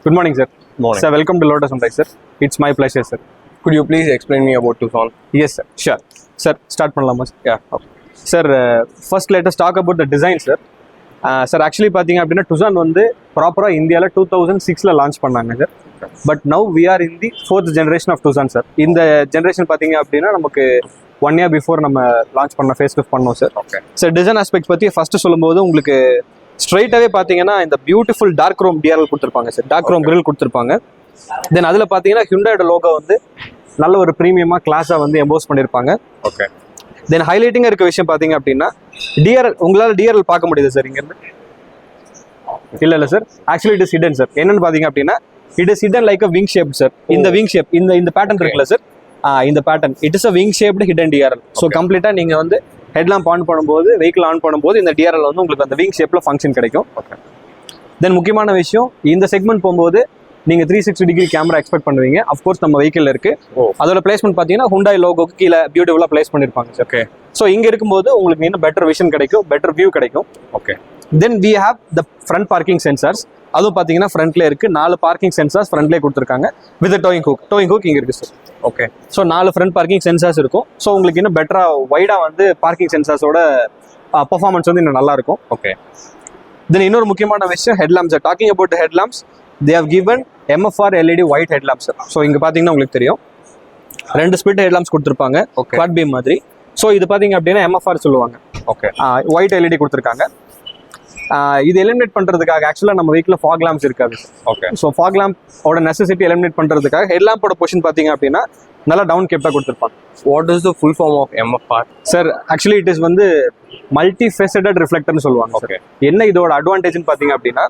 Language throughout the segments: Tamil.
Good morning, sir. Morning. Sir, welcome to Lotus Sunrise, sir. It's my pleasure, sir. Could you please explain me about Tucson? Yes, sir. Sure. Sir, start பண்ணலாமா? Yeah. Okay. Sir, first let us talk about the design, sir. Sir, actually பார்த்தீங்க அப்படின்னா Tucson வந்து ப்ராப்பராக இந்தியாவில் 2006 லான்ச் பண்ணாங்க sir. But now we are in the 4th generation of Tucson sir. இந்த ஜென்ரேஷன் பார்த்தீங்க அப்படின்னா நமக்கு 1 year பிஃபோர் நம்ம லான்ச் பண்ண ஃபேஸ் லிஃப்ட் பண்ணோம் sir. Okay sir design aspect பற்றி ஃபர்ஸ்ட் சொல்லும்போது உங்களுக்கு ஸ்ட்ரைட்டாகவே பார்த்தீங்கன்னா இந்த பியூட்டிஃபுல் டார்க் ரோம் டிஆர்எல் கொடுத்துருப்பாங்க சார். டார்க் ரோம் கிரில் கொடுத்துருப்பாங்க. தென் அதில் பார்த்தீங்கன்னா ஹியூண்டாயோட லோகோ வந்து நல்ல ஒரு ப்ரீமியமாக கிளாஸாக வந்து எம்போஸ் பண்ணியிருப்பாங்க. ஓகே தென் ஹைலைட்டிங்காக இருக்க விஷயம் பார்த்தீங்க அப்படின்னா டிஆர்எல் உங்களால் டிஆர்எல் பார்க்க முடியுது சார் இங்கேருந்து? இல்லை sir, actually it is hidden sir. என்னன்னு பார்த்தீங்க அப்படின்னா it is hidden like a wing shape sir. இந்த விங் ஷேப் இந்த பேட்டர்ன் இருக்குல்ல சார், இந்த pattern it is a wing shaped hidden TRL. So கம்ப்ளீட்டாக நீங்கள் வந்து ஹெட்லாம்ப் ஆன் பண்ணும்போது வெஹிக்கிள் ஆன் பண்ணும்போது இந்த டிஆர்எல் வந்து உங்களுக்கு அந்த விங் ஷேப்பில் ஃபங்க்ஷன் கிடைக்கும். ஓகே தென் முக்கியமான விஷயம் இந்த செக்மெண்ட் போகும்போது நீங்கள் 360 டிகிரி கேமரா எக்ஸ்பெக்ட் பண்ணுவீங்க. அஃப்கோர்ஸ் நம்ம வெஹிக்கிள் இருக்கு. அதோட பிளேஸ்மெண்ட் பார்த்தீங்கன்னா ஹுண்டாய் லோகோக்கு கீழே பியூட்டிஃபுல்லாக பிளேஸ் பண்ணியிருப்பாங்க சார். ஓகே ஸோ இங்கே இருக்கும்போது உங்களுக்கு இன்னும் பெட்டர் விஷன் கிடைக்கும், பெட்டர் வியூ கிடைக்கும். Okay then we have the front parking sensors. அதுவும் பார்த்தீங்கன்னா ஃப்ரண்ட்லேயே இருக்கு. 4 பார்க்கிங் சென்சார்ஸ் ஃப்ரண்ட்லேயே கொடுத்துருக்காங்க வித் டோயிங் ஹூக் இங்கே இருக்கு sir. Okay so 4 front parking sensors இருக்கும். ஸோ உங்களுக்கு இன்னும் பெட்டராக வைடாக வந்து பார்க்கிங் சென்சார்ஸோட பர்ஃபார்மன்ஸ் வந்து இன்னும் நல்லா இருக்கும். ஓகே தென் இன்னொரு முக்கியமான விஷயம் headlamps. Talking about headlamps, they have given MFR LED white headlamps. So இங்கே பார்த்தீங்கன்னா உங்களுக்கு தெரியும் 2 ஸ்பிட் ஹெட்லாம்ப்ஸ் கொடுத்துருப்பாங்க குவாட் பீம் மாதிரி. ஸோ இது பார்த்தீங்க அப்படின்னா MFR சொல்லுவாங்க. ஓகே ஒயிட் LED கொடுத்துருக்காங்க. இது எலிமினேட் பண்ணுறதுக்காக ஆக்சுவலாக நம்ம வீட்டில் ஃபாக் லேம்ப்ஸ் இருக்காது. ஓகே ஸோ ஃபாக் லேம்போட நெசசிட்டி எலிமினேட் பண்ணுறதுக்காக ஹெட்லாம்போட பொசிஷன் பார்த்தீங்க அப்படின்னா நல்லா டவுன் கேப்டாக கொடுத்துருப்பாங்க. What is the full form of MFR? Sir actually it is வந்து மல்டி ஃபேசடட் ரிஃப்ளெக்டர்னு சொல்லுவாங்க. ஓகே என்ன இதோட அட்வான்டேஜ்னு பார்த்தீங்க அப்படின்னா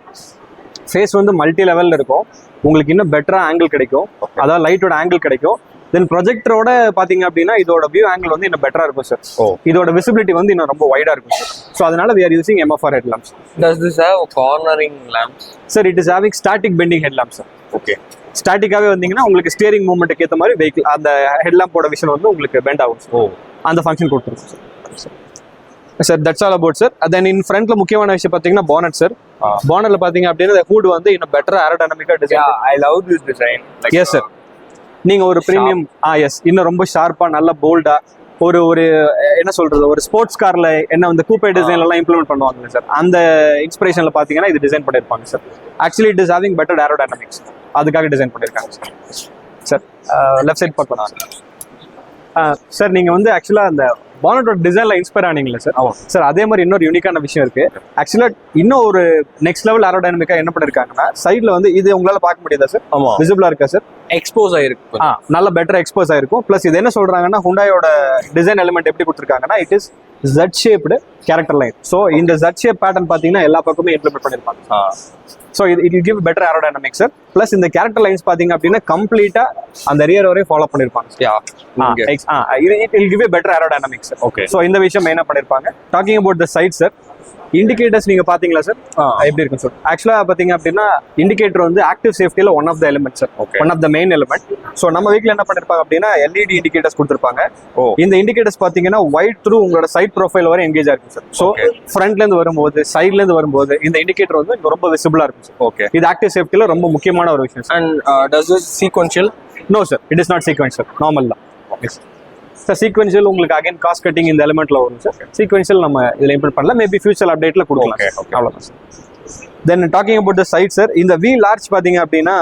ஃபேஸ் வந்து மல்டி லெவலில் இருக்கும். உங்களுக்கு இன்னும் பெட்டராக ஆங்கிள் கிடைக்கும், அதாவது லைட்டோட ஆங்கிள் கிடைக்கும். தென் ப்ரொஜெக்டரோட பார்த்தீங்க அப்படின்னா இதோட வியூ ஆங்கிள் வந்து இன்னும் பெட்டராக இருக்கும் சார். இதோட விசிபிலிட்டி வந்து இன்னும் ரொம்ப வைடாக இருக்கும் சார். ஸோ அதனால we are using MFR headlamps. Does this have cornering lamps? Sir it is having static bending headlamp sir. Okay ஸ்டாட்டிக்காகவே வந்தீங்கன்னா உங்களுக்கு ஸ்டியரிங் மூவ்மெண்ட்டுக்கு ஏற்ற மாதிரி வெஹிக்கிள் அந்த ஹெட்லாம்போட விஷன் வந்து உங்களுக்கு பெண்ட் ஆகும். அந்த ஃபங்க்ஷன் கொடுத்துருக்கும் sir. That's all about sir. Then in ஃப்ரண்ட்ல முக்கியமான விஷயம் பார்த்தீங்கன்னா பானட் சார். பானட்ல பார்த்தீங்க அப்படின்னா ஹூட் வந்து இன்னும் பெட்டர் ஏரோடைனமிக்கா design. I love this design. Yes sir. நீங்க ஒரு பிரீமியம் எஸ் இன்னும் ரொம்ப ஷார்ப்பா நல்ல போல்டா ஒரு என்ன சொல்றது ஒரு ஸ்போர்ட்ஸ் கார்ல என்ன வந்து கூப்பே டிசைன் எல்லாம் இம்ப்ளிமெண்ட் பண்ணுவாங்க சார். அந்த இன்ஸ்பிரேஷன்ல பாத்தீங்கன்னா இது டிசைன் பண்ணிருப்பாங்க sir. Actually it is having better aerodynamics, அதுக்காக டிசைன் பண்ணிருக்காங்க சார். சார் லெஃப்ட் சைட் பார்க்கலாம் சார். நீங்க வந்து ஆக்சுவலா அந்த பானட்டோட டிசைன்ல இன்ஸ்பயர் ஆனீங்களா சார்? சார் அதே மாதிரி இன்னொரு யூனிக்கான விஷயம் இருக்கு. ஆக்சுவலா இன்னும் ஒரு நெக்ஸ்ட் லெவல் ஏரோடைனமிக்கா என்ன பண்ணிருக்காங்கன்னா சைட்ல வந்து இது உங்களால பார்க்க முடியாதா சார்? ஆமா விசிபிளா இருக்கா சார்? எக்ஸ்போஸ் ஆயிருக்கு. நல்ல பெட்டர் எக்ஸ்போஸ் ஆயிருக்கும். பிளஸ் இது என்ன சொல்றாங்கன்னா ஹுண்டாயோட டிசைன் எலிமெண்ட் எப்படி கொடுத்துருக்காங்கன்னா it is Z shaped character line. So இந்த Z ஷேப் பேட்டர்ன் பார்த்தீங்கன்னா எல்லா பக்கமும் இம்ப்ளிமெண்ட் பண்ணிருப்பாங்க. So it will give better aerodynamics sir. Plus இந்த கேரக்டர் லைன்ஸ் பார்த்தீங்க அப்படின்னா கம்ப்ளீட்டா அந்த ரியர் வரையும் ஃபாலோ பண்ணிருப்பாங்க. It will give better aerodynamics sir. Okay so இந்த விஷயம் மெயினாக பண்ணிருப்பாங்க. Talking about the side sir, indicators நீங்க பாத்தீங்களா சார்? எப்படி இருக்கும் சார்? ஆக்சுவலா பாத்தீங்க அப்படின்னா இண்டிகேட்டர் வந்து ஆக்டிவ் சேஃப்டியில one of the element sir. One of the main element. So நம்ம வீட்ல என்ன பண்ணிருப்பாங்க அப்படின்னா LED இண்டிகேட்டர்ஸ் கொடுத்துருப்பாங்க. இந்த இண்டிகேட்டர்ஸ் பாத்தீங்கன்னா ஒயிட் த்ரூ உங்களோட சைட் ப்ரொஃபைல் வரை எங்கேஜ் ஆயிருக்கும் சார். ஸோ ஃப்ரண்ட்ல இருந்து வரும்போது சைட்ல இருந்து வரும்போது இந்த இண்டிகேட்டர் வந்து ரொம்ப விசிபிளா இருக்கும் சார். ஓகே இது ஆக்டிவ் சேஃப்டியில ரொம்ப முக்கியமான ஒரு விஷயம். And does this sequential? No sir, it is not sequential, normal தான் சார். சீக்வென்ஷியல் உங்களுக்கு அகைன் காஸ்ட் கட்டிங் இந்த எலிமெண்ட்ல வரும் சார். சீக்வென்ஷியல் நம்ம இதில் இம்ப்ளிமெண்ட் பண்ணலாம், மேபி ஃபியூச்சர் அப்டேட்ல கொடுக்கலாம். அவ்வளோதான் sir. Then talking about the side sir, இந்த வீல் ஆர்ச் பார்த்தீங்க அப்படின்னா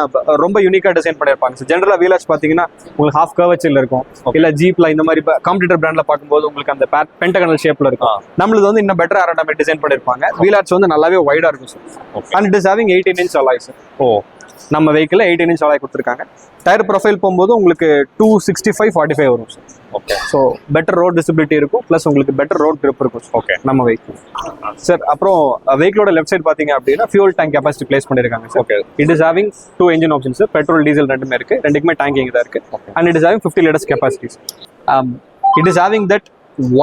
ரொம்ப யூனிக்காக டிசைன் பண்ணியிருப்பாங்க சார். ஜென்ரலாக வீல் ஆர்ச் பார்த்தீங்கன்னா உங்களுக்கு ஹாஃப் கர்வச்சரில் இருக்கும், இல்லை ஜீப்ல இந்த மாதிரி காம்படிட்டர் பிராண்ட்ல பார்க்கும்போது உங்களுக்கு அந்த பென்டகனல் ஷேப்ல இருக்கும். நம்மளுக்கு வந்து இன்னும் பெட்டர் ஏரோடைனமிக் டிசைன் பண்ணியிருப்பாங்க. வீல் ஆர்ச் வந்து நல்லாவே வைடா இருக்கும் sir. And it is having 18 inch alloy sir. நம்ம வெஹிக்கிள் 18 inch அலாய் கொடுத்துருக்காங்க. டயர் ப்ரொஃபைல் போகும்போது உங்களுக்கு 265/45 வரும் sir. Okay so better road visibility இருக்கும், ப்ளஸ் உங்களுக்கு பெட்டர் ரோட் கிரிப் இருக்கும். ஓகே நம்ம வெஹிக்கிள் சார். அப்புறம் வெஹிக்கிளோட லெஃப்ட் சைடு பார்த்தீங்க அப்படின்னா ஃபியூல் டேங்க் கெப்பாசிட்டி பிளேஸ் பண்ணியிருக்காங்க sir. Okay it is having 2 engine option sir. Petrol diesel ரெண்டுமே இருக்கு, ரெண்டுக்குமே டேங்க் இங்கே தான் இருக்கு. And it is having 50 liters capacity. It is having that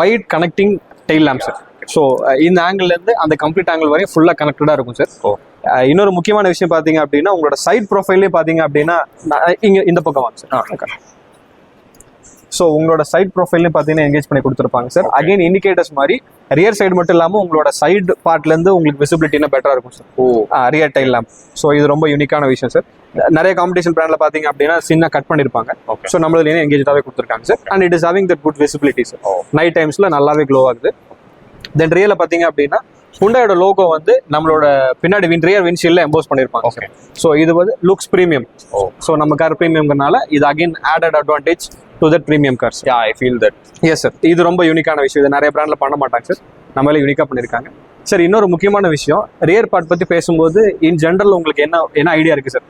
white connecting tail lamp sir. So இந்த ஆங்கிள் இருந்து அந்த கம்ப்ளீட் ஆங்கிள் வரையும் ஃபுல்லாக கனெக்டடாக இருக்கும் சார். இன்னொரு முக்கியமான விஷயம் பார்த்தீங்க அப்படின்னா உங்களோட சைட் ப்ரொஃபைல்லே பார்த்தீங்க அப்படின்னா இங்கே இந்த பக்கம் வாங்க சார். ஸோ உங்களோட சைட் ப்ரொஃபைல்லையும் பார்த்தீங்கன்னா என்கேஜ் பண்ணி கொடுத்துருப்பாங்க சார். அகைன் இண்டிகேட்டர்ஸ் மாதிரி ரியர் சைடு மட்டும் இல்லாமல் உங்களோட சைடு பார்ட்லேருந்து உங்களுக்கு விசிபிலிட்டினா பெட்டராக இருக்கும் sir. Rear tail lamp. So இது ரொம்ப யூனிக்கான விஷயம் சார். நிறைய காம்படிஷன் பிராண்டில் பார்த்தீங்க அப்படின்னா சின்ன கட் பண்ணியிருப்பாங்க. ஸோ நம்மளதுலேயே என்கேஜாகவே கொடுத்துருக்காங்க sir. And it is having that good visibility sir. Night டைம்ஸில் நல்லாவே க்ளோ ஆகுது. தென் ரியரில் பார்த்தீங்க அப்படின்னா ஹுண்டாயோட லோகோ வந்து நம்மளோட பின்னாடி ரியர் விண்ட்ஷீல்ட்ல எம்போஸ் பண்ணிருப்பாங்க. ஸோ இது வந்து லுக்ஸ் ப்ரீமியம். ஸோ நம்ம கார் ப்ரீமியம்னால இது again added advantage to that premium cars. Yeah I feel that. Yes sir, இது ரொம்ப யூனிக்கான விஷயம். இது நிறைய பிராண்ட்ல பண்ண மாட்டாங்க சார், நம்மளே யூனிக்கா பண்ணிருக்காங்க சார். இன்னொரு முக்கியமான விஷயம், ரியர் பார்ட் பத்தி பேசும்போது இன் ஜென்ரல் உங்களுக்கு என்ன ஐடியா இருக்கு சார்?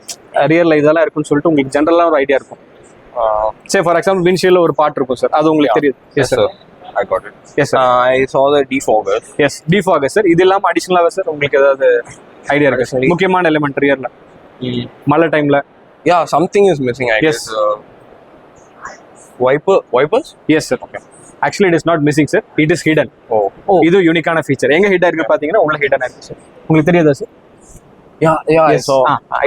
ரியர்ல இதெல்லாம் இருக்குன்னு சொல்லிட்டு உங்களுக்கு ஜென்ரலா ஒரு ஐடியா இருக்கும். சே ஃபார் எக்ஸாம்பிள் விண்ட்ஷீல்ட்ல ஒரு பார்ட் இருக்கும் சார், அது உங்களுக்கு தெரியும். Yes sir, I got it. Yes sir. I saw the defogger. Yes, defogger sir. இது இல்லாம அடிஷனலாவே சார் உங்களுக்கு ஏதாவது ஐடியா இருக்கு சார்? முக்கியமான எலிமெண்ட் ரியர்ல மழை டைம்ல. Yeah, something is missing. I guess. Wipers? Yes sir. Okay. Actually it is not missing sir. It is hidden. Oh. இது யூனிக்கான ஃபீச்சர். எங்க ஹிட் இருக்கு பாத்தீங்கன்னா உள்ள ஹிடன் இருக்கு சார். உங்களுக்கு தெரியாதா sir? Yeah. Yes. So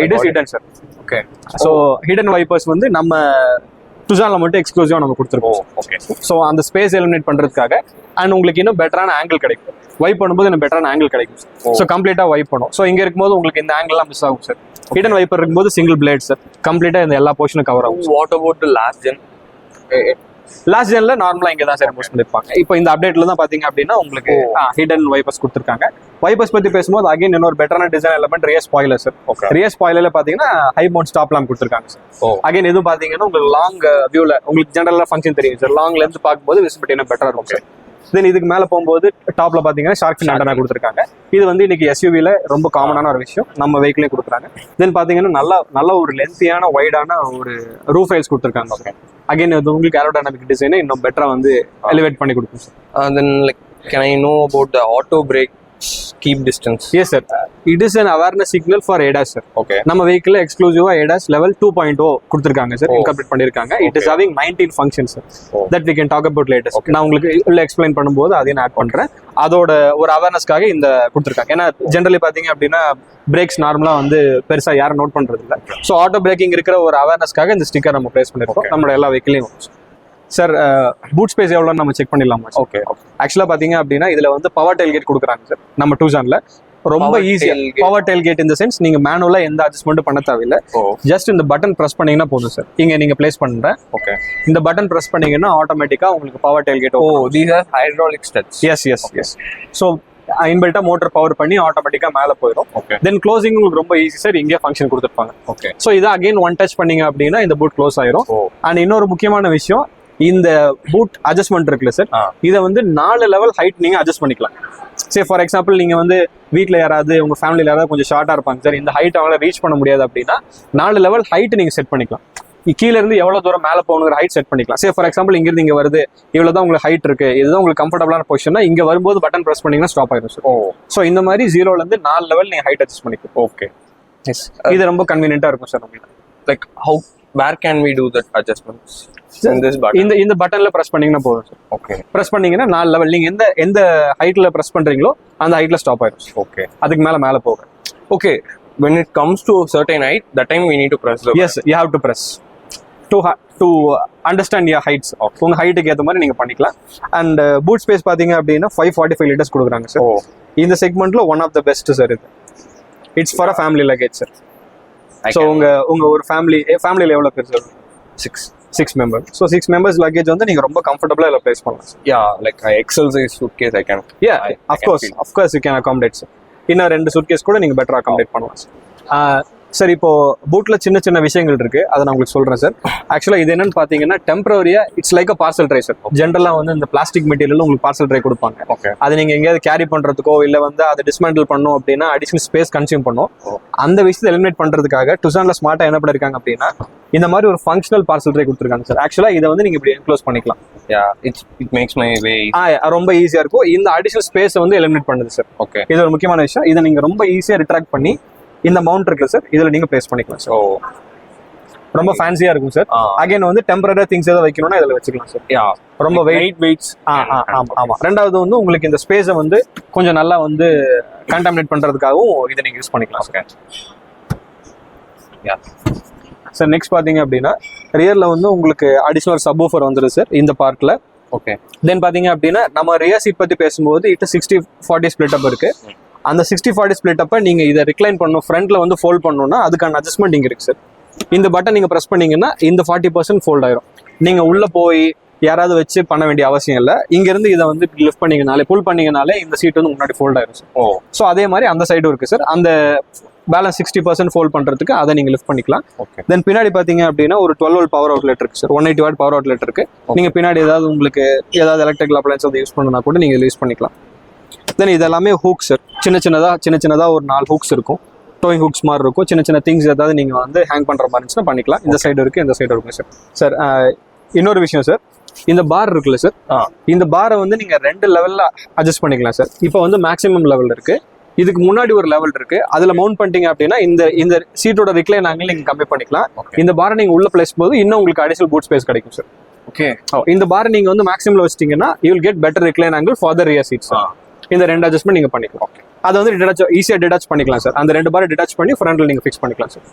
it is hidden sir. Okay. So hidden wipers வந்து நம்ம டுசான்ல மட்டும் எக்ஸ்க்ளூசிவா நம்ம கொடுத்துருக்கோம். ஓகே. ஸோ அந்த ஸ்பேஸ் எலிமினேட் பண்றதுக்காக அண்ட் உங்களுக்கு இன்னும் பெட்டரான ஆங்கிள் கிடைக்கும். வைப் பண்ணும்போது இன்னும் பெட்டரான ஆங்கிள் கிடைக்கும். ஸோ கம்ப்ளீட்டா வைப் பண்ணும். ஸோ இங்க இருக்கும்போது உங்களுக்கு இந்த ஆங்கிள்லாம் மிஸ் ஆகும் சார். ஹிடன் வைப்பர் இருக்கும்போது சிங்கிள் பிளேட் சார், கம்ப்ளீட்டா இந்த எல்லா போர்ஷனும் கவர் ஆகும். What about the last gen? Last ஜென்ல நார்மலா இங்க தான் சார் எம்போஸ் பண்ணிருப்பாங்க. இப்போ இந்த அப்டேட்ல தான் பாத்தீங்க அப்படின்னா உங்களுக்கு ஹிடன் வைப்பர்ஸ் கொடுத்துருக்காங்க. வைப்பர்ஸ் பத்தி பேசும்போது அகைன் இன்னொரு பெட்டரான design element rear spoiler sir. Rear ஸ்பாயிலர்ல பாத்தீங்கன்னா ஹை மவுண்ட் ஸ்டாப் லாம்ப் கொடுத்துருக்காங்க சார். அகைன் இது பாத்தீங்கன்னா உங்களுக்கு லாங் வியூல உங்களுக்கு ஜெனரலா ஃபங்க்ஷன் தெரியும் சார். லாங்ல இருந்து பார்க்கும்போது விசிபிலிட்டி பெட்டரா இருக்கும் சார். தென் இதுக்கு மேல போகும்போது டாப்ல பாத்தீங்கன்னா ஷார்க் ஃபின் ஆண்டனா கொடுத்துருக்காங்க. இது வந்து இன்னைக்கு எஸ்யூவில ரொம்ப காமனான ஒரு விஷயம், நம்ம வெஹிக்கிளையும் கொடுக்குறாங்க. தென் பாத்தீங்கன்னா நல்ல ஒரு லென்த்தியான வைடான ஒரு ரூஃப் ரைல்ஸ் கொடுத்துருக்காங்க. அகைன் இது உங்களுக்கு ஏரோடைனமிக் டிசைனை இன்னும் பெட்டரா வந்து எலிவேட் பண்ணி கொடுக்கும் sir. Then like can I know about the auto brake keep distance? Yes sir, it is an awareness signal for ADAS sir. Okay. நம்ம வெஹிக்கிள்ல எக்ஸ்க்ளூசிவா ADAS level 2.0 கொடுத்திருக்காங்க சார். இன்கார்பரேட் பண்ணிருக்காங்க. It is having 19 functions sir that we can talk about later. நான் உங்களுக்கு உள்ள எக்ஸ்பிளைன் பண்ணும்போது அதையும் ஆட் பண்றேன். அதோட ஒரு அவேர்னஸ்க்காக இந்த கொடுத்திருக்காங்க. ஏன்னா ஜெனரலி பாத்தீங்க அப்படின்னா பிரேக்ஸ் நார்மலா வந்து பெருசா யாரும் நோட் பண்றது இல்ல. ஸோ ஆட்டோ பிரேக்கிங் இருக்கிற ஒரு அவேர்னஸ்க்காக இந்த ஸ்டிக்கர் நம்ம பிளேஸ் பண்ணிருக்கோம் நம்மளோட எல்லா வெஹிக்கிளையும். சார் பூட் ஸ்பேஸ் எவ்வளோ நம்ம செக் பண்ணிடலாமா? ஓகே. ஆக்சுவலா பாத்தீங்க அப்படின்னா இதுல வந்து பவர் டெயில் கேட் கொடுக்குறாங்க சார் நம்ம டூசான்ல. ரொம்ப ஈஸியா பவர் டெயில் கேட் இந்த சென்ஸ் நீங்க மேனுவலா எந்த அட்ஜஸ்ட்மெண்ட்டும் பண்ண தேவையில்லை. ஜஸ்ட் இந்த பட்டன் பிரஸ் பண்ணீங்கன்னா போதும் சார். இங்க நீங்க பிளேஸ் பண்றேன். ஓகே. இந்த பட்டன் பிரஸ் பண்ணீங்கன்னா ஆட்டோமேட்டிக்கா உங்களுக்கு power tailgate. these are hydraulic steps. Yes. So இன்பில்ட்டா மோட்டர் பவர் பண்ணி ஆட்டோமேட்டிக்கா மேல போயிடும். தென் க்ளோசிங் உங்களுக்கு ரொம்ப ஈஸி சார். இங்கே ஃபங்க்ஷன் கொடுத்துருப்பாங்க. ஓகே. ஸோ இதை அகைன் ஒன் டச் பண்ணீங்க அப்படின்னா இந்த பூட் க்ளோஸ் ஆயிரும். அண்ட் இன்னொரு முக்கியமான விஷயம், இந்த பூட் அட்ஜஸ்ட்மெண்ட் இருக்குல்ல சார், இதை வந்து 4 லெவல் ஹைட் நீங்க அட்ஜஸ்ட் பண்ணிக்கலாம். சரி ஃபார் எக்ஸாம்பிள் நீங்க வந்து வீட்டில் யாராவது உங்க ஃபேமிலியில் யாராவது கொஞ்சம் ஷார்ட்டா இருப்பாங்க சார், இந்த ஹைட் அவங்களால ரீச் பண்ண முடியாது அப்படின்னா 4 லெவல் ஹைட் நீங்க செட் பண்ணிக்கலாம். கீழே இருந்து எவ்வளவு தூரம் மேலே போகணுங்கிற ஹைட் செட் பண்ணிக்கலாம். சரி ஃபார் எக்ஸாம்பிள் இங்கிருந்து இங்க வருது, இவ்வளவுதான் உங்களுக்கு ஹைட் இருக்கு, இதுதான் உங்களுக்கு கம்ஃபர்டபுளான பொசிஷன், இங்க வரும்போது பட்டன் பிரஸ் பண்ணீங்கன்னா ஸ்டாப் ஆயிடும் சார். ஸோ இந்த மாதிரி 0ல இருந்து 4 லெவல் நீங்க ஹைட் அட்ஜஸ்ட் பண்ணிக்கலாம். ஓகே. இது ரொம்ப கன்வீனியன்ட்டா இருக்கும் சார் உங்களுக்கு. Like how where can we do that adjustments? In this button. இந்த பட்டன்ல பிரஸ் பண்ணீங்கன்னா போதும் சார். ஓகே. பிரஸ் பண்ணீங்கன்னா 4 லெவல் நீங்க எந்த ஹைட்ல பிரஸ் பண்றீங்களோ அந்த ஹைட்ல ஸ்டாப் ஆயிடும். ஓகே. அதுக்கு மேல போகும். Okay. When it comes to a certain height, that time we need to press the Yes, you have to press to understand your heights. உங்க ஹைட்டுக்கு ஏற்ற மாதிரி நீங்க பண்ணிக்கலாம். அண்ட் பூட் ஸ்பேஸ் பாத்தீங்க அப்படின்னா 545 லிட்டர்ஸ் கொடுக்குறாங்க சார். இந்த செக்மெண்ட்ல one of the best sir இது. It's for a family luggage sir. So உங்க ஒரு ஃபேமிலியில் எவ்வளோ பேர் sir? 6 member. So 6 members luggage வந்து நீங்க ரொம்ப கம்ஃபர்டபுளா இதில் பிளேஸ் பண்ணலாம் sir. Yeah, like XL size suitcase I can. Yeah, of course you can accommodate sir. இன்னும் 2 சூட்கேஸ் கூட நீங்க பெட்டரா அகாமடேட் பண்ணலாம் சார். சார் இப்போ பூட்ல சின்ன விஷயங்கள் இருக்கு, அதை நான் உங்களுக்கு சொல்றேன் சார். ஆக்சுவலா இது என்னன்னு பாத்தீங்கன்னா டெம்பரரியா it's like a parcel tray sir. ஜென்ரலா வந்து இந்த பிளாஸ்டிக் மெட்டீரியல் உங்களுக்கு பார்சல் ட்ரை கொடுப்பாங்க. அது நீங்க எங்கேயாவது கேரி பண்றதுக்கோ இல்ல வந்து அதை டிஸ்மேண்டில் பண்ணும் அப்படின்னா அடிஷனல் ஸ்பேஸ் கன்சியூம் பண்ணும். அந்த விஷயத்தை எலிமினேட் பண்றதுக்காக டுசான்ல ஸ்மார்ட்டா என்ன பண்ணிருக்காங்க அப்படின்னா இந்த மாதிரி ஒரு ஃபங்க்ஷனல் பார்சல் ட்ரை கொடுத்துருக்காங்க சார். ஆக்சுவலா இதை வந்து நீங்க இப்படி என்க்ளோஸ் பண்ணிக்கலாம். It makes my way ரொம்ப ஈஸியா இருக்கும். இந்த அடிஷனல் ஸ்பேஸை வந்து எலிமினேட் பண்ணுது சார். ஓகே. இது ஒரு முக்கியமான விஷயம். இதை நீங்க ரொம்ப ஈஸியா ரிட்ராக்ட் பண்ணி இந்த மவுண்ட் இருக்குல்ல சார், இதுல நீங்க பிளேஸ் பண்ணிக்கலாம் சார். ரொம்ப ஃபேன்சியா இருக்கும் சார். அகைன் வந்து டெம்பரரி திங்ஸ் ஏதாவது வைக்கணும்னா இதுல வச்சுக்கலாம் சார். ரொம்ப வெயிட்ஸ். ஆமா. ரெண்டாவது வந்து உங்களுக்கு இந்த ஸ்பேஸை வந்து கொஞ்சம் நல்லா வந்து கண்டாமினேட் பண்றதுக்காகவும் இதை நீங்க யூஸ் பண்ணிக்கலாம் சார். சார் நெக்ஸ்ட் பாத்தீங்க அப்படின்னா ரியர்ல வந்து உங்களுக்கு அடிஷனல் சப் ஊஃபர் வந்துடும் சார் இந்த பார்க்ல. ஓகே. தென் பாத்தீங்க அப்படின்னா நம்ம ரியர் சீட் பத்தி பேசும்போது இட்டு 60-40 ஸ்பிளிட் அப் இருக்கு. அந்த 60-40 ஸ்பிளிட் அப்ப நீங்க இதை ரிக்ளைன் பண்ணணும், ஃப்ரண்ட்ல வந்து ஃபோல்ட் பண்ணணும்னா அதுக்கான அட்ஜஸ்ட்மெண்ட் இங்க இருக்கு சார். இந்த பட்டன் நீங்க பிரஸ் பண்ணீங்கன்னா இந்த 40% ஃபோல்ட் ஆயிரும். நீங்க உள்ள போய் யாராவது வச்சு பண்ண வேண்டிய அவசியம் இல்லை. இங்க இருந்து இதை வந்து லிஃப்ட் பண்ணீங்கனாலே, புல் பண்ணீங்கனாலே இந்த சீட் வந்து முன்னாடி ஃபோல்ட் ஆயிரும் சார். ஓ. ஸோ அதே மாதிரி அந்த சைடும் இருக்கு சார். அந்த பேலன்ஸ் 60% ஃபோல்ட் பண்றதுக்கு அதை நீங்க லிஃப்ட் பண்ணிக்கலாம். ஓகே. தென் பின்னாடி பாத்தீங்க அப்படின்னா ஒரு 12 volt பவர் அவுட்லெட் இருக்கு சார். 180 watt பவர் அவுட்லெட் இருக்கு. நீங்க பின்னாடி ஏதாவது உங்களுக்கு ஏதாவது எலக்ட்ரிக்கல் அப்ளையன்ஸ் அதை யூஸ் பண்ணனா கூட நீங்க யூஸ் பண்ணிக்கலாம். தென் இது எல்லாமே ஹூக் சார். சின்ன சின்னதா ஒரு 4 ஹூக்ஸ் இருக்கும். டோயிங் ஹூக்ஸ் மாதிரி இருக்கும். சின்ன திங்ஸ் ஏதாவது நீங்க வந்து ஹேங் பண்ற மாதிரி இருந்துச்சுன்னா பண்ணிக்கலாம். இந்த சைடு இருக்கு, இந்த சைடு இருக்கு சார். சார் இன்னொரு விஷயம் சார், இந்த பார் இருக்குல்ல சார், இந்த பாரை வந்து நீங்க 2 லெவல்ல அட்ஜஸ்ட் பண்ணிக்கலாம் சார். இப்போ வந்து மேக்ஸிமம் லெவல் இருக்கு, இதுக்கு முன்னாடி ஒரு லெவல் இருக்கு. அதுல மவுண்ட் பண்ணிட்டீங்க அப்படின்னா இந்த சீட்டோட ரிக்ளைன் ஆங்கிள் நீங்க கம்மி பண்ணிக்கலாம். இந்த பாரை நீங்க உள்ள பிளேஸ் போது இன்னும் உங்களுக்கு அடிஷனல் பூட் ஸ்பேஸ் கிடைக்கும் சார். ஓகே. இந்த பாரை நீங்க வந்து மேக்ஸிமம்ல வச்சிட்டீங்கன்னா you will get better recline angle for the rear seats. இந்த 2 அட்ஜஸ்ட்மெண்ட் நீங்க பண்ணிக்கலாம். அதை வந்து ஈஸியா டிடாச் பண்ணிக்கலாம் சார். அந்த 2 பாரை டிடாச் பண்ணி ஃப்ரண்ட்ல நீங்க ஃபிக்ஸ் பண்ணிக்கலாம் சார்.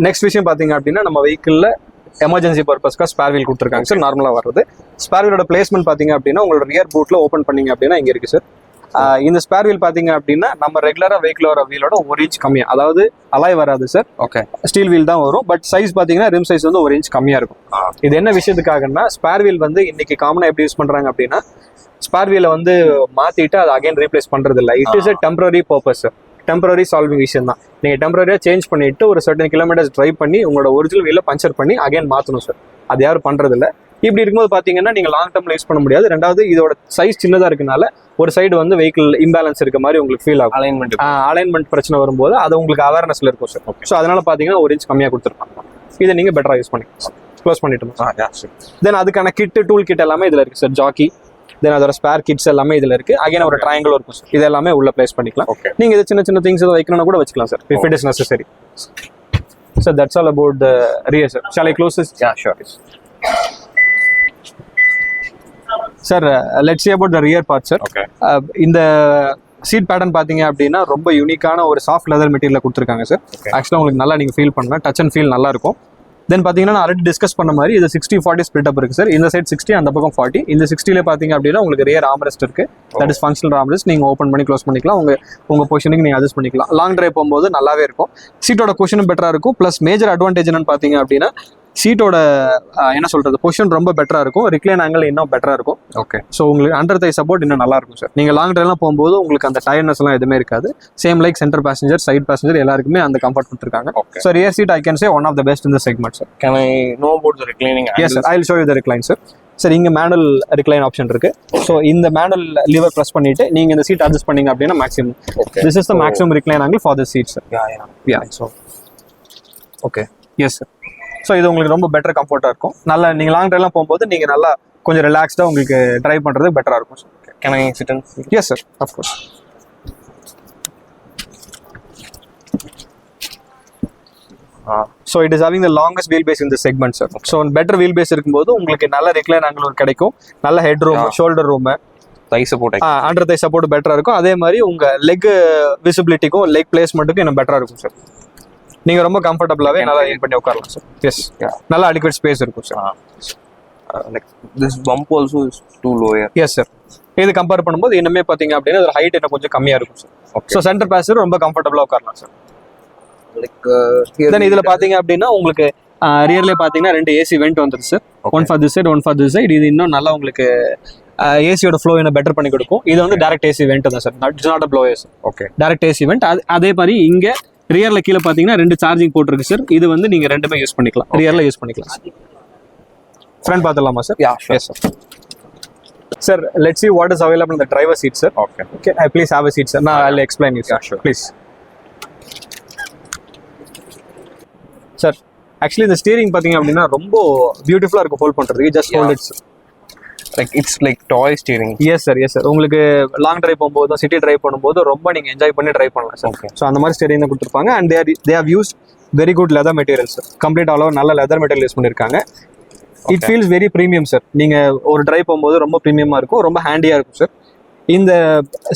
நெக்ஸ்ட் விஷயம் பாத்தீங்க அப்படின்னா நம்ம வெஹிக்கிள்ல எமர்ஜென்சி பர்பஸ்க்காக ஸ்பேர் வீல் கொடுத்துருக்காங்க சார். நார்மலா வருது ஸ்பேர் வீலோட பிளேஸ்மெண்ட் பாத்தீங்க அப்படின்னா உங்களோட ரியர் பூட்ல ஓப்பன் பண்ணீங்க அப்படின்னா இங்க இருக்கு சார். இந்த ஸ்பேர் வீல் பாத்தீங்க அப்படின்னா நம்ம ரெகுலரா வெஹிக்கிள் வர வீலோட 1 inch கம்மியா, அதாவது அலாய் வராது சார். ஓகே. ஸ்டீல் வீல் தான் வரும். பட் சைஸ் பாத்தீங்கன்னா ரிம் சைஸ் வந்து 1 inch கம்மியா இருக்கும். இது என்ன விஷயத்துக்காகன்னா ஸ்பேர் வீல் வந்து இன்னைக்கு காமனா எப்படி யூஸ் பண்றாங்க அப்படின்னா ஸ்பேர் வீலை வந்து மாத்திட்டு அதை அகைன் ரீப்ளேஸ் பண்றது இல்லை. It is a temporary purpose, temporary solving விஷயம் தான். நீங்க டெம்பரரியா சேஞ்ச் பண்ணிட்டு ஒரு சர்டன் கிலோமீட்டர்ஸ் டிரைவ் பண்ணி உங்களோட ஒரிஜினல் வீல பஞ்சர் பண்ணி அகைன் மாத்தணும் சார். அது யாரும் பண்றது இல்லை. இப்படி இருக்கும்போது பாத்தீங்கன்னா நீங்க லாங் டர்ம்ல யூஸ் பண்ண முடியாது. ரெண்டாவது இதோட சைஸ் சின்னதா இருக்கனால ஒரு சைடு வந்து வெஹிக்கிள் இம்பேலன்ஸ் இருக்க மாதிரி உங்களுக்கு ஃபீல் ஆகும். அலைன்மெண்ட் பிரச்சனை வரும்போது அது உங்களுக்கு அவேர்னஸ்ல இருக்கும் சார். ஸோ அதனால பாத்தீங்கன்னா 1 inch கம்மியா கொடுத்துருப்பாங்க. இதை நீங்க பெட்டரா யூஸ் பண்ணிக்கலாம். க்ளோஸ் பண்ணிட்டு தென் அதுக்கான டூல் கிட் எல்லாமே இதுல இருக்கு சார். ஜாக்கி, தென் அதோட ஸ்பேர் கிட்ஸ் எல்லாமே இதுல இருக்கு. அகைன் ஒரு ட்ரையாங்கிள் இருக்கும் சார். இது எல்லாமே உள்ள பிளேஸ் பண்ணிக்கலாம். நீங்க இது சின்ன திங்ஸ் ஏதாவது வைக்கணும்னா கூட வச்சுக்கலாம் sir, if it is necessary. So that's all about the rear sir. Shall I close this? Yeah, sure. Sir, let's see about the rear part sir. Okay. இந்த சீட் பேட்டர்ன் பாத்தீங்க அப்படின்னா ரொம்ப யூனிக்கான ஒரு சாஃப்ட் லெதர் மெட்டீரியல் கொடுத்துருக்காங்க சார். ஆக்சுவலா உங்களுக்கு நல்லா நீங்க ஃபீல் பண்ணலாம், டச் அண்ட் ஃபீல் நல்லா இருக்கும். தென் பாத்தீங்கன்னா நான் ஆல்ரெடி டிஸ்கஸ் பண்ண மாதிரி இது 60-40 ஸ்பிளிட் அப் இருக்கு சார். இந்த சைட் 60, அந்த பக்கம் 40. இந்த 60ல பாத்தீங்க அப்படின்னா உங்களுக்கு ரியர் ஆர்ம்ரெஸ்ட் இருக்கு. That is functional armrest. நீங்க ஓப்பன் பண்ணி க்ளோஸ் பண்ணிக்கலாம். உங்க பொசிஷனுக்கு நீங்க அட்ஜஸ்ட் பண்ணிக்கலாம். லாங் டிரைவ் போகும்போது நல்லாவே இருக்கும். சீட்டோட குஷனும் பெட்டரா இருக்கும். பிளஸ் மேஜர் அட்வான்டேஜ் என்னன்னு பாத்தீங்க அப்படின்னா சீட்டோட என்ன சொல்றது பொசிஷன் ரொம்ப பெட்டரா இருக்கும். ரிக்ளைன் ஆங்கிள் இன்னும் பெட்டரா இருக்கும். ஓகே. ஸோ உங்களுக்கு அண்டர் தை சப்போர்ட் இன்னும் நல்லா இருக்கும் சார். நீங்க லாங் டிரைவ்லாம் போகும்போது உங்களுக்கு அந்த டயர்னஸ் எல்லாம் எதுவுமே இருக்காது. Same like center passenger, side passenger எல்லாருக்குமே அந்த கம்ஃபர்ட் கொடுத்துருக்காங்க. So rear seat I can say one of the best in the segment sir. Can I know about the reclining angles? Yes sir, I will show you the recline sir. Sir இங்க மேனுவல் ரிக்ளைன் ஆப்ஷன் இருக்கு. ஸோ இந்த மேனுவல் லிவர் பிரஸ் பண்ணிட்டு நீங்க இந்த சீட் அட்ஜஸ்ட் பண்ணீங்க அப்படின்னா maximum this is the maximum recline angle for the seat sir. Yeah. So okay. Yes sir. So இது உங்களுக்கு ரொம்ப பெட்டர் கம்ஃபர்ட்டாக இருக்கும். நல்லா நீங்கள் லாங் ட்ரைவ்லாம் போகும்போது நீங்கள் நல்லா கொஞ்சம் ரிலாக்ஸ்டாக உங்களுக்கு ட்ரைவ் பண்ணுறது பெட்டராக இருக்கும் sir. Can I sit and? Yes sir, of course. So it is having the longest wheel base in the segment sir. So better wheel base இருக்கும்போது உங்களுக்கு நல்ல ரிக்ளைன் ஆங்கிள் ஒரு கிடைக்கும். நல்ல head room, shoulder room, Thigh support. Under thigh support பெட்டராக இருக்கும். அதே மாதிரி உங்கள் லெக் விசிபிலிட்டிக்கும் லெக் பிளேஸ்மெண்ட்டுக்கும் இன்னும் பெட்டராக இருக்கும் சார். நீங்க ரொம்ப கம்ஃபர்டபுளாவே நல்லா லைன் பண்ணி உட்காரலாம் சார். எஸ், நல்ல அடிக்வேட் ஸ்பேஸ் இருக்கும் sir. Like this bump also is too low here. Yes sir. இது கம்பேர் பண்ணும்போது இன்னுமே பாத்தீங்க அப்படின்னா அதோட ஹைட் இன்னும் கொஞ்சம் கம்மியா இருக்கும் சார். ஸோ சென்டர் பேசஞ்சர் ரொம்ப கம்ஃபர்டபுளா உட்காரலாம் சார். Like தென் இதுல பாத்தீங்க அப்படின்னா உங்களுக்கு ரியர்ல பாத்தீங்கன்னா 2 ஏசி வெண்ட் வந்துருக்கு sir. One for this side, one for this side. இது இன்னும் நல்லா உங்களுக்கு ஏசியோட ஃப்ளோ இன்னும் பெட்டர் பண்ணி கொடுக்கும். இது வந்து டைரக்ட் ஏசி வெண்ட் தான் sir. It's not a flow AC. Okay. Direct AC went. அதே மாதிரி இங்க ரியர்ல கீழே பாத்தீங்கன்னா 2 சார்ஜிங் போர்ட் இருக்கு சார். இது வந்து நீங்க ரெண்டுமே யூஸ் பண்ணிக்கலாம். ரியர்ல யூஸ் பண்ணிக்கலாம். ஃப்ரண்ட் பாத்துலாமா sir? Yeah, sure. Yes sir. Sir, let's see what is available in the driver seat sir. Okay. Okay, please have a seat sir. Now I'll explain you sir. Yeah, sure. Please. Sir, actually இந்த ஸ்டீரிங் பாத்தீங்க அப்படின்னா ரொம்ப பியூட்டிஃபுல்லா இருக்கும் ஹோல்ட் பண்றதுக்கு. Just hold it. Like it's like toy steering. S sir, yes sir. உங்களுக்கு லாங் டிரைவ் போகும்போது, சிட்டி டிரைவ் பண்ணும்போது ரொம்ப நீங்க என்ஜாய் பண்ணி டிரைவ் பண்ணலாம் சார். Okay. ஸோ அந்த மாதிரி ஸ்டீரிங் தான் கொடுத்துருப்பாங்க. And they have used very good leather materials. Complete all over நல்ல லெதர் மெட்டீரியல் யூஸ் பண்ணிருக்காங்க. It feels very premium sir. நீங்க ஒரு டிரைவ் போகும்போது ரொம்ப ப்ரீமியமா இருக்கும், ரொம்ப ஹேண்டியா இருக்கும் சார். இந்த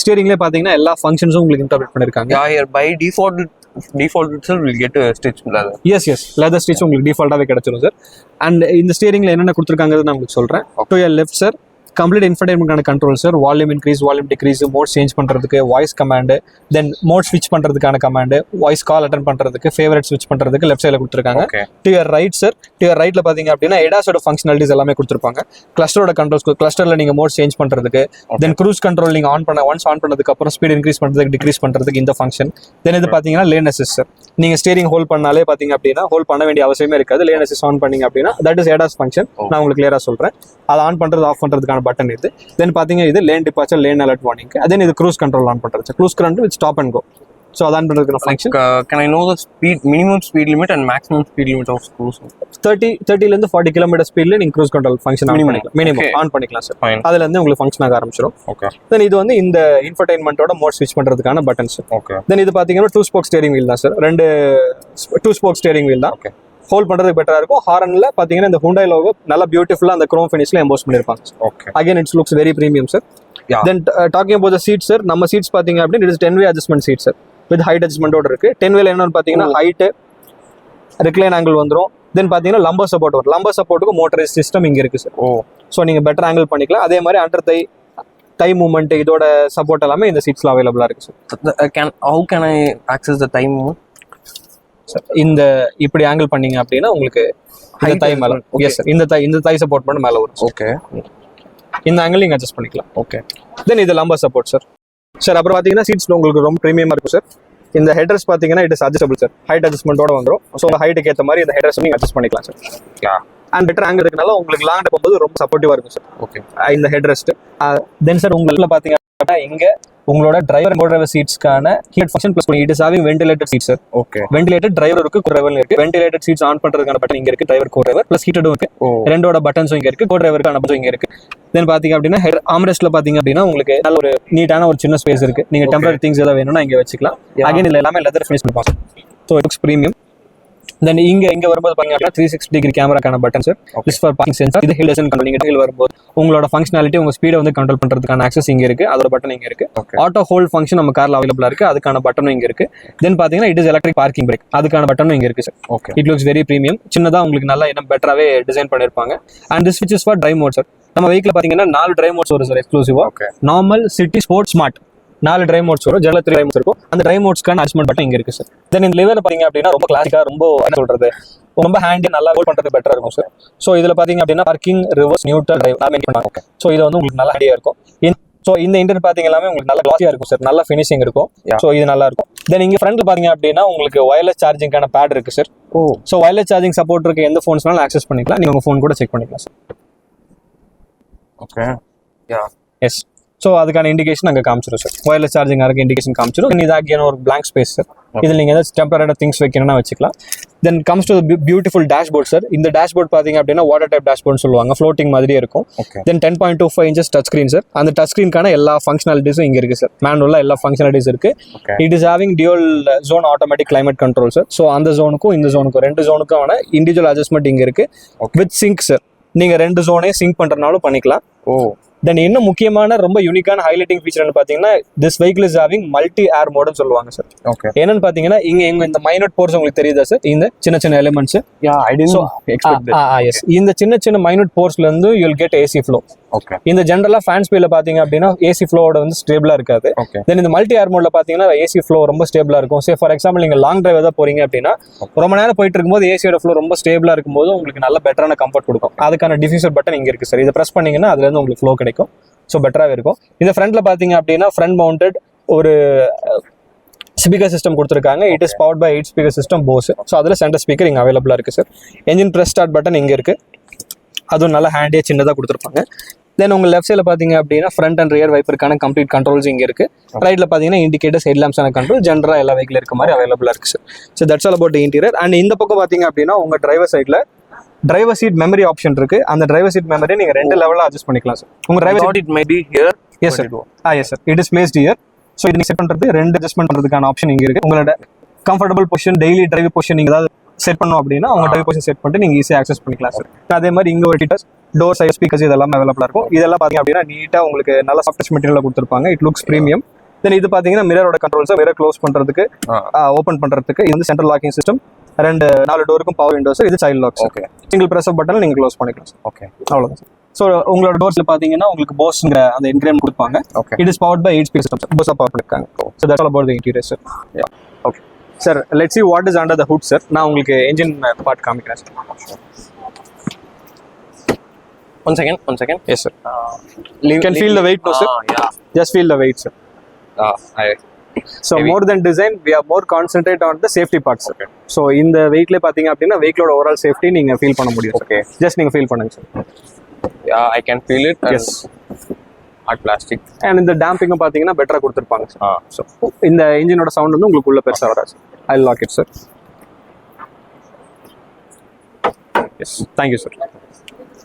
ஸ்டீரிங்லேயே பாத்தீங்கன்னா எல்லா ஃபங்க்ஷன்ஸும் உங்களுக்கு இன்டர்பிரேட் பண்ணிருக்காங்க. Yeah, here by default default itself will get a stitch leather. Yes leather stitch உங்களுக்கு டிஃபால்ட்டாகவே கிடைச்சிரும் சார். அண்ட் இந்த ஸ்டியரிங்ல என்னென்ன கொடுத்துருக்காங்கிறது நான் உங்களுக்கு சொல்கிறேன். To your left sir complete இன்ஃபர்டைன்மெண்ட்டான control sir. Volume increase, volume decrease, mode change பண்ணுறதுக்கு, வாய்ஸ் கமாண்டு, தென் மோட் ஸ்விட்ச் பண்ணுறதுக்கான கமாண்டு, வாய்ஸ் கால் அட்டன் பண்ணுறதுக்கு, ஃபேவரட் ஸ்விட்ச் பண்ணுறதுக்கு லெஃப்ட் சைடில் கொடுத்துருக்காங்க. To your right sir, to your ரைட்டில் பார்த்தீங்க அப்படின்னா எடாஸோட ஃபங்க்ஷனாலிட்டிஸ் எல்லாமே கொடுத்துருப்பாங்க. கிளஸ்டரோட கண்ட்ரோல்ஸ், கிளஸ்டரில் நீங்கள் மோட் சேஞ்ச் பண்ணுறதுக்கு, தென் க்ரூஸ் கண்ட்ரோல் நீங்கள் ஒன்ஸ் ஆன் பண்ணதுக்கு அப்புறம் ஸ்பீட் இன்க்ரீஸ் பண்ணுறதுக்கு, டிக்ரீஸ் பண்ணுறதுக்கு இந்த ஃபங்க்ஷன். தென் இது பார்த்தீங்கன்னா லேன் அசிஸ்ட் சார். நீங்கள் ஸ்டீரிங் ஹோல்ட் பண்ணாலே பார்த்தீங்க அப்படின்னா ஹோல்ட் பண்ண வேண்டிய அவசியமே இருக்காது. லேன் அசிஸ்ட் ஆன் பண்ணீங்க அப்படின்னா தட் இஸ் எடாஸ் ஃபங்க்ஷன். நான் உங்களுக்கு கிளியராக சொல்கிறேன். அதை ஆன் பண்ணுறது ஆஃப் பண்ணுறதுக்கான பட்டன் இது. தென் பார்த்தீங்க இது lane departure, lane alert warning. அதே இது க்ரூஸ் கண்ட்ரோல் ஆன் பண்ணுறது. Cruise control with stop and go. So அதான் பண்ணுறதுக்கான function. Can I know the minimum speed limit and maximum speed limit of cruise? 30 40 km ஸ்பீட்ல நீங்க க்ரூஸ் கண்ட்ரோல் ஃபங்க்ஷன் ஆன் பண்ணிக்கலாம். மினிமம் ஆன் பண்ணிக்கலாம் சார். அதுல இருந்து உங்களுக்கு ஃபங்க்ஷன் ஆக ஆரம்பிச்சிடும். ஓகே. தென் இது வந்து இந்த இன்ஃபர்டைன்மெண்டோட மோட் ஸ்விட்ச் பண்றதுக்கான பட்டன் சார். ஓகே. தென் இது பாத்தீங்கன்னா 2 ஸ்போக் ஸ்டீரிங் வீல் தான் சார். 2 ஸ்போக் ஸ்டீரிங் வீல் தான். ஓகே. ஹோல்ட் பண்றதுக்கு பெட்டரா இருக்கும். ஹாரன்ல பாத்தீங்கன்னா இந்த Hyundai லோகோ நல்லா பியூட்டிஃபுல்லா அந்த குரோம் ஃபினிஷ்ல எம்போஸ் பண்ணிருப்பாங்க. ஓகே. Again it's looks very premium sir. Then talking about the seat sir, நம்ம சீட்ஸ் பாத்தீங்க அப்படின்னா it is 10-way adjustment seat sir. With height அட்ஜஸ்ட்மெண்டோட இருக்கு. 10-wayல என்னன்னு பாத்தீங்கன்னா ஹைட், ரிக்ளைன் ஆங்கிள் வந்துரும். தென் பாத்தீங்கன்னா லம்பர் சப்போர்ட் வரும். லம்பர் சப்போர்ட்டுக்கு மோட்டரைஸ் சிஸ்டம் இங்க இருக்கு சார். ஸோ நீங்க பெட்டர் ஆங்கிள் பண்ணிக்கலாம். அதே மாதிரி அண்டர் தை மூவ்மெண்ட் இதோட சப்போர்ட் எல்லாமே இந்த சீட்ஸ்ல அவைலபிளா இருக்கு sir. How can I access the thigh movement? இந்த இப்படி ஆங்கிள் பண்ணீங்க அப்படின்னா உங்களுக்கு இந்த தை மேல, எஸ் சார், இந்த தை சப்போர்ட் மட்டும் மேல வரும். ஓகே. இந்த ஆங்கிள் நீங்க அட்ஜஸ்ட் பண்ணிக்கலாம். ஓகே. தென் இது லம்பர் சப்போர்ட் சார். சார் அப்புறம் பாத்தீங்கன்னா சீட்ஸ்ல உங்களுக்கு ரொம்ப பிரீமியமா இருக்கும் சார். இந்த ஹெட்ரஸ் பாத்தீங்கன்னா it is adjustable sir. Height அட்ஜஸ்ட்மெண்டோட வந்துரும். ஸோ ஹைட்டுக்கு ஏற்ற மாதிரி இந்த ஹெட்ரஸ் நீங்க அட்ஜஸ்ட் பண்ணிக்கலாம் சார். அண்ட் பெட்டர் ஆங்கிள் இருக்கனால உங்களுக்கு லாங் போகும்போது ரொம்ப சப்போர்ட்டிவா இருக்கும் சார். ஓகே. இந்த ஹெட்ரஸ்ட். தென் சார் உங்களுக்கு பாத்தீங்கன்னா இங்க உங்களோட டிரைவர் சீட்ஸ்க்கான heat function plus it is having ventilated seat sir. Okay. Ventilated driver இருக்கு, கோ-டிரைவர் இருக்கு. வென்டிலேட்டட் சீட்ஸ் ஆன் பண்றதுக்கான பட்டன் இங்க இருக்கு. டிரைவர் கோ-டிரைவர் ப்ளஸ் ஹீட்டடும் இருக்கு. ரெண்டோட பட்டன்ஸும் இங்க இருக்கு. கோ-டிரைவருக்கான பட்டன்ஸும் இங்க இருக்கு. தென் பாத்தீங்க அப்படின்னா ஹெட் ஆம்ரெஸ்ட்ல பாத்தீங்க அப்படின்னா உங்களுக்கு நல்ல ஒரு நீட்டான ஒரு சின்ன ஸ்பேஸ் இருக்கு. நீங்க டெம்பரரி திங்ஸ் ஏதாவது வேணும்னா இங்க வச்சுக்கலாம். அகைன் இதுல எல்லாமே லெதர் ஃபினிஷ் பண்ணிப்பாங்க. So it looks premium. தென் இங்க வரும்போது பாத்தீங்கன்னா 360 கேமராக்கான button sir. This for parking sensor. இது ஹில் டெசன் கண்ட்ரோல். நீங்க ஹில் வரும்போது உங்களோட ஃபங்க்ஷனாலிட்டி, உங்க ஸ்பீடை வந்து கண்ட்ரோல் பண்றதுக்கான ஆக்சஸ் இங்க இருக்கு. அதோட பட்டன் இங்க இருக்கு. ஆட்டோ ஹோல்ட் ஃபங்க்ஷன் நம்ம கார்ல அவைலபிளா இருக்கு. அதுக்கான பட்டனும் இங்க இருக்கு. தென் பாத்தீங்கன்னா it is electric parking brake. அதுக்கான பட்டனும் இங்க இருக்கு sir. Okay. It looks very premium. சின்னதா உங்களுக்கு நல்லா என்ன பெட்டராவே டிசைன் பண்ணிருப்பாங்க. அண்ட் திஸ் ஸ்விட்ச் is for drive mode sir. நம்ம வெஹிக்கிள் பாத்தீங்கன்னா 4 டிரைவ் மோட்ஸ் வரும் சார் எக்ஸ்க்ளூசிவா. Normal, city, sport, smart 4 drive modes வரும். ஜெனரல் 3 டிரைவ் மோட்ஸ் இருக்கும். அந்த டிரைவ் மோட்ஸ்க்கான அட்ஜஸ்ட்மெண்ட் பட்டன் இங்க இருக்கு சார். தென் இந்த லெவல்ல பாத்தீங்க அப்படின்னா ரொம்ப கிளாசிக்கா, ரொம்ப என்ன சொல்றது, ரொம்ப ஹேண்டி, நல்லா ஹோல்ட் பண்றது பெட்டரா இருக்கும் சார். ஸோ இதுல பாத்தீங்க அப்படின்னா பார்க்கிங், ரிவர்ஸ், நியூட்ரல், டிரைவ் எல்லாமே பண்ணுவாங்க. ஸோ இது வந்து உங்களுக்கு நல்லா ஹேண்டியா இருக்கும். ஸோ இந்த இன்டர் பாத்தீங்க எல்லாமே உங்களுக்கு நல்லா கிளாஸியா இருக்கும் சார். நல்ல ஃபினிஷிங் இருக்கும். ஸோ இது நல்லா இருக்கும். தென் இங்க ஃப்ரண்ட்ல பாத்தீங்க அப்படின்னா உங்களுக்கு வயர்லெஸ் சார்ஜிங்கான பேட் இருக்கு சார். ஸோ வயர்லெஸ் சார்ஜிங் சப்போர்ட் இருக்க எந்த ஃபோன்ஸ்னாலும் ஆக்சஸ் பண்ணிக்கலாம். நீங்க உங்க ஃபோன் கூட செக் பண்ணிக்கலாம் சார். ஓகே. யா. எஸ். ஸோ அதுக்கான இண்டிகேஷன் அங்கே காமிச்சிடும் சார். வயர்லெஸ் சார்ஜிங் இருக்க இண்டிகேஷன் காமிச்சிடும். இது ஆகியான ஒரு பிளாங்க் ஸ்பேஸ் சார். இதில் நீங்கள் ஏதாச்சும் டெம்பரரியாக திங்ஸ் வைக்கணும்னா வச்சுக்கலாம். Then comes to beautiful dashboard sir. இந்த டேஷ்போர்ட் பார்த்தீங்க அப்படின்னா வாட்டர் டைப் டேஷ்போர்ட்னு சொல்லுவாங்க. ஃப்ளோட்டிங் மாதிரியே இருக்கும். தென் 10.25 inches டச் ஸ்க்ரீன் சார். அந்த டச் ஸ்க்ரீனுக்கான எல்லா ஃபங்க்ஷனாலிட்டிஸும் இங்கே இருக்குது சார். மேனுவலாக எல்லா ஃபங்க்ஷனாலிட்டிஸ் இருக்குது. It is having dual zone automatic climate control sir. So அந்த ஜோனுக்கும் இந்த ஜோனுக்கும் 2 ஜோனுக்கான இண்டிவிஜுவல் அட்ஜஸ்ட்மெண்ட் இங்கே இருக்குது. With sync sir. நீங்கள் 2 ஜோனையும் சிங்க் பண்ணுறதுனாலும் பண்ணிக்கலாம். தென் இன்னும் முக்கியமான ரொம்ப யூனிக்கான ஹைலைட்டிங் ஃபீச்சர்னு பார்த்தீங்கன்னா this vehicle is having multi air மோடுன்னு சொல்லுவாங்க சார். ஓகே. என்னன்னு பார்த்தீங்கன்னா இங்க இந்த மைனூட் போர்ஸ் உங்களுக்கு தெரியுதா சார்? இந்த சின்ன சின்ன எலிமெண்ட்ஸ். இந்த சின்ன சின்ன மைனூட் போர்ஸ்ல இருந்து you will get AC flow. Okay. இந்த ஜென்ரலா ஃபேன் ஸ்பீட்ல பாத்தீங்க அப்படின்னா ஏசி ஃப்ளோவோட வந்து ஸ்டேபிளா இருக்காது. தென் இந்த மல்டி ஏர் மோட்ல பாத்தீங்கன்னா ஏசி ஃப்ளோ ரொம்ப ஸ்டேபிளா இருக்கும். சே ஃபார் எக்ஸாம்பிள் நீங்க லாங் டிரைவ் ஏதாவது போறீங்க அப்படின்னா ரொம்ப நேரம் போயிட்டு இருக்கும்போது ஏசியோட ஃப்ளோ ரொம்ப ஸ்டேபிளா இருக்கும்போது உங்களுக்கு நல்ல பெட்டரான கம்ஃபர்ட் கொடுக்கும். அதுக்கான டிஃப்யூசர் பட்டன் இங்க இருக்கு சார். இதை பிரஸ் பண்ணீங்கன்னா அதுல இருந்து உங்களுக்கு ஃப்ளோ கிடைக்கும். ஸோ பெட்டராகவே இருக்கும். இந்த ஃப்ரண்ட்ல பாத்தீங்க அப்படின்னா ஃப்ரண்ட் மவுண்டட் ஒரு ஸ்பீக்கர் சிஸ்டம் கொடுத்துருக்காங்க. It is powered by 8 speaker system Bose. So அதில் சென்டர் ஸ்பீக்கர் இங்கே அவைலபிளா இருக்கு sir. Engine press start button இங்கே இருக்கு. அதுவும் நல்லா ஹேண்டியாக சின்னதாக கொடுத்துருப்பாங்க. தென் உங்கள் லெஃப்ட் சைடில் பார்த்தீங்க அப்படின்னா ஃப்ரண்ட் அண்ட் ரியர் வைப்பருக்கான கம்ப்ளீட் கண்ட்ரோல்ஸ் இங்கே இருக்கு. ரைட்டில் பார்த்தீங்கன்னா இண்டிகேட்டர்ஸ், ஹெட் லேம்ப்ஸான கண்ட்ரோல் ஜென்ரலாக எல்லா வெஹிக்கிள் இருக்க மாதிரி அவைலபிளா இருக்கு சார். So that's all about interior. And இந்த பக்கம் பார்த்தீங்க அப்படின்னா உங்கள் டிரைவர் சைடில் டிரைவர் சீட் மெமரி ஆப்ஷன் இருக்கு. அந்த டிரைவர் சீட் மெமரி நீங்க 2 லெவல்ல அட்ஜஸ்ட் பண்ணிக்கலாம் சார். உங்க driver seat it may be here. Yes sir. Yes sir. It is placed here. So இது நீங்க செட் பண்றது 2 அட்ஜஸ்ட்மெண்ட் பண்றதுக்கான ஆப்ஷன் இங்க இருக்கு. உங்களோட comfortable position, daily drive position நீங்க ஏதாவது செட் பண்ணணும் அப்படின்னா உங்க டிரைவ் பொசிஷன் செட் பண்ணிட்டு நீங்க ஈஸியாக ஆக்சஸ் பண்ணிக்கலாம் சார். அதே மாதிரி இங்க ஒரு டீட்டர்ஸ், டோர் சைஸ், ஸ்பீக்கர்ஸ் இதெல்லாம் அவைலபிளா இருக்கும். இதெல்லாம் பாத்தீங்க அப்படின்னா நீட்டா உங்களுக்கு நல்ல சாஃப்ட் டச் மெட்டீரியல் கொடுத்துருப்பாங்க. It looks premium. தென் இது பாத்தீங்கன்னா மிரரோட கண்ட்ரோல்ஸ், மிரர் க்ளோஸ் பண்றதுக்கு, ஓபன் பண்றதுக்கு. இது வந்து சென்ட்ரல் லாக்கிங் சிஸ்டம். 4 டோருக்கும் பவர் விண்டோஸ். இது child lock. Okay. Single press பட்டன்ல நீங்க க்ளோஸ் பண்ணிக்கலாம். ஓகே, அவ்வளவுதான் சார். ஸோ உங்களோட டோர்ஸ்ல பாத்தீங்கன்னா உங்களுக்கு போஸ்ங்கிற அந்த என்கிரேம் கொடுப்பாங்க. Okay. It is powered by 8 speed system. போஸா பவர் பண்ணிருக்காங்க. So that's all about the interior sir. Okay sir, let's see what is under the hood sir. நான் உங்களுக்கு என்ஜின் பார்ட் காமிக்கிறேன் sir. One second. Yes sir. You can feel the weight, no sir? Yeah. Just feel the weight sir. So Heavy. more than design, we are more concentrate on the safety parts. Okay. So இந்த வெயிட்ல பாத்தீங்க அப்படின்னா வெஹிக்கிளோட ஓவரால் சேஃப்டி நீங்க ஃபீல் பண்ண முடியும். Okay. ஜஸ்ட் நீங்க ஃபீல் பண்ணுங்க sir. Yeah, I can feel it. Yes. Hard plastic. And இந்த டேம்பிங்கும் பாத்தீங்கன்னா பெட்டரா கொடுத்துருப்பாங்க சார். So இந்த இன்ஜினோட சவுண்ட் வந்து உங்களுக்கு உள்ள பெருசா வராது. I like it sir. Yes, thank you sir.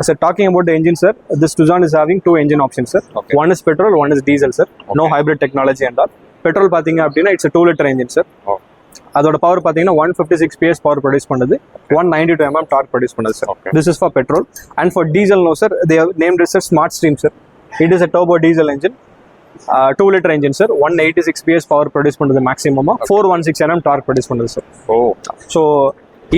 Sir, talking about the engine sir, this Tucson is having 2 engine options sir. Okay. One is petrol, one is diesel sir. No hybrid technology and all. Petrol பாத்தீங்க அப்படின்னா it's a 2 liter engine sir. Oh. அதோட பவர் பாத்தீங்கன்னா 156 PS பவர் ப்ரொடியூஸ் பண்ணுது, 192 mm டார்க் ப்ரொடியூஸ் பண்ணுது sir. Okay. This is for petrol. And for diesel no sir, they have named it as Smart Stream sir. It is a turbo diesel engine. 2 liter engine sir, 186 PS power produce பண்ணுது மேக்ஸிமம். 416 mm டார்க் ப்ரொடியூஸ் பண்ணுது சார். oh, ஸோ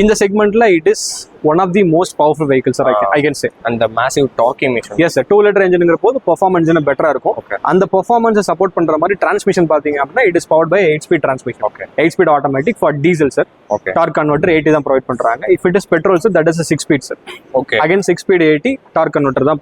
இந்த செக்மெண்ட்ல it is one of the most powerful vehicle sir. I can say. and the massive torque emission. Yes sir, 2 liter engine போது பெர்ஃபார்மன்ஸ் பெட்டரா இருக்கும். Okay. அந்த பெர்ஃபார்மன்ஸை சப்போர்ட் பண்ற மாதிரி டிரான்ஸ்மிஷன் பாத்தீங்க அப்படின்னா it is powered by 8 speed transmission. Okay. 8 speed automatic for diesel sir. Okay. Torque converter 80 தான் ப்ரொவைட் பண்றாங்க. If it is petrol sir, that is 6 speed sir. Okay. Again 6 speed 80 torque converter தான்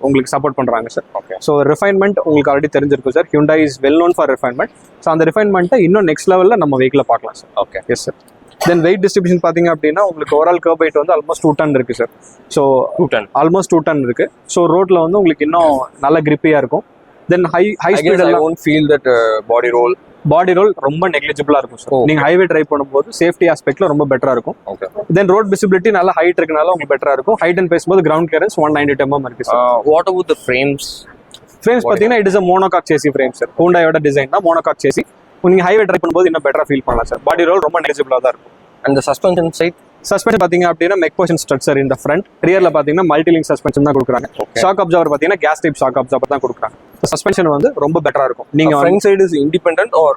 உங்களுக்கு சப்போர்ட் பண்றாங்க சார். Okay. ஸோ ரிஃபைன்மெண்ட் உங்களுக்கு ஆல்ரெடி தெரிஞ்சிருக்கும் sir. Hyundai is well known for refinement. So அந்த ரிஃபைன்மெண்ட்டை இன்னும் நெக்ஸ்ட் லெவலில் நம்ம வெஹிக்கில் பார்க்கலாம் sir. Okay. Yes sir. Then weight distribution பாத்தீங்க அப்படின்னா உங்களுக்கு ஓவரால் கர்ப் வெயிட் வந்து ஆல்மோஸ்ட் 2 டன் இருக்கு சார். So 2 ton. ஆல்மோஸ்ட் 2 டன் இருக்கு. ஸோ ரோட்ல வந்து உங்களுக்கு இன்னும் நல்ல கிரிப்பியா இருக்கும். Then high I guess speed I எல்லாம் won't feel that body roll. Body roll ரொம்ப நெக்லிஜிபிளா இருக்கும் சார். Oh. நீங்க ஹைவே டிரைவ் பண்ணும்போது சேஃப்டி ஆஸ்பெக்ட்ல ரொம்ப பெட்டரா இருக்கும். Okay. தென் ரோட் விசிபிலிட்டி நல்ல ஹைட் இருக்கனால உங்களுக்கு பெட்டரா இருக்கும். ஹைட் அண்ட் பேசும்போது கிரவுண்ட் கிளியரன்ஸ் 192 mm இருக்கு sir. What about the frames? Frames பாத்தீங்கன்னா இட் இஸ் a monocoque chassis frame sir. ஹூண்டாயோட டிசைன் தான் monocoque chassis. நீங்க ஹைவே டிரைவ் பண்ணும்போது இன்னும் பெட்டரா ஃபீல் பண்ணலாம் சார். பாடி ரோல் ரொம்ப நெக்லிஜிபிளா தான் இருக்கும். And the suspension side? Suspension பாத்தீங்க அப்படின்னா மெக் பொசிஷன் ஸ்ட்ரக்சர் இந்த ஃப்ரண்ட். ரியர்ல பாத்தீங்கன்னா மல்டி லிங்க் சஸ்பென்ஷன் தான் கொடுக்குறாங்க. Okay. ஷாக் அப்சர்வர் பாத்தீங்கன்னா கேஸ் டைப் ஷாக் அப்சர்வர் தான் கொடுக்குறாங்க. சஸ்பென்ஷன் வந்து ரொம்ப பெட்டரா இருக்கும். நீங்க Front side is independent or?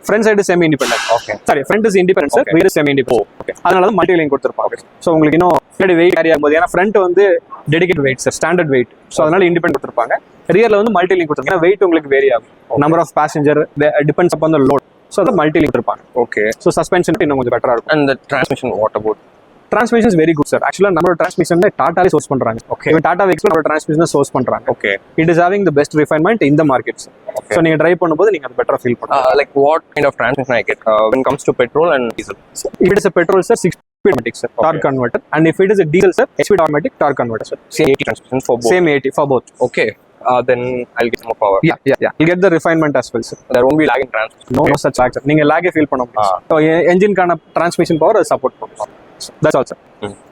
Front side semi independent. Okay. Sorry, front is independent sir, Okay. Rear semi independent. Okay. அதனால தான் மல்டி லிங்க் கொடுத்துருப்பாங்க. ஸோ உங்களுக்கு இன்னும் பின்னாடி வெயிட் கேரி ஆகும்போது, ஏன்னா ஃப்ரண்ட் வந்து dedicate weight sir, standard weight. So அதனால இண்டிபெண்டன்ட் கொடுத்துருப்பாங்க. ரியர்ல வந்து மல்டி லிங்க் கொடுத்துருக்காங்க. ஏன்னா வெயிட் உங்களுக்கு வேரி ஆகும். Number of passenger depends upon the load. So அதை மல்டி லிங்க் கொடுத்துருப்பாங்க. Okay. ஸோ சஸ்பென்ஷன் இன்னும் கொஞ்சம் பெட்டரா இருக்கும். And the transmission, what about? Transmission is very good sir. ஆக்சுவலா நம்மளோட டிரான்ஸ்மிஷன் டாட்டாவே சோர்ஸ் பண்றாங்க. Okay. இவன் டாடா எக்ஸ்போர்ட் டிரான்ஸ்மிஷன் சோர்ஸ் பண்றாங்க. Okay. It is having the best refinement in the market. Okay. So நீங்க டிரைவ் பண்ணும்போது நீங்க அது பெட்டரா ஃபீல் பண்ணுங்க. Like what kind of transmission I get when it comes to petrol and diesel? If it is a petrol sir, 6 speed automatic sir, Okay. torque converter. And if it is a diesel sir, 8 speed automatic torque converter sir. Same 80 transmission for both. Same 80 for both. Okay. Then I'll get more power. Yeah. You get the refinement as well sir. There won't be lag in transmission. No such lag sir. நீங்க lag ஃபீல் பண்ண முடியும். So engine கான transmission power support பண்ணும். That's all sir.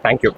Thank you.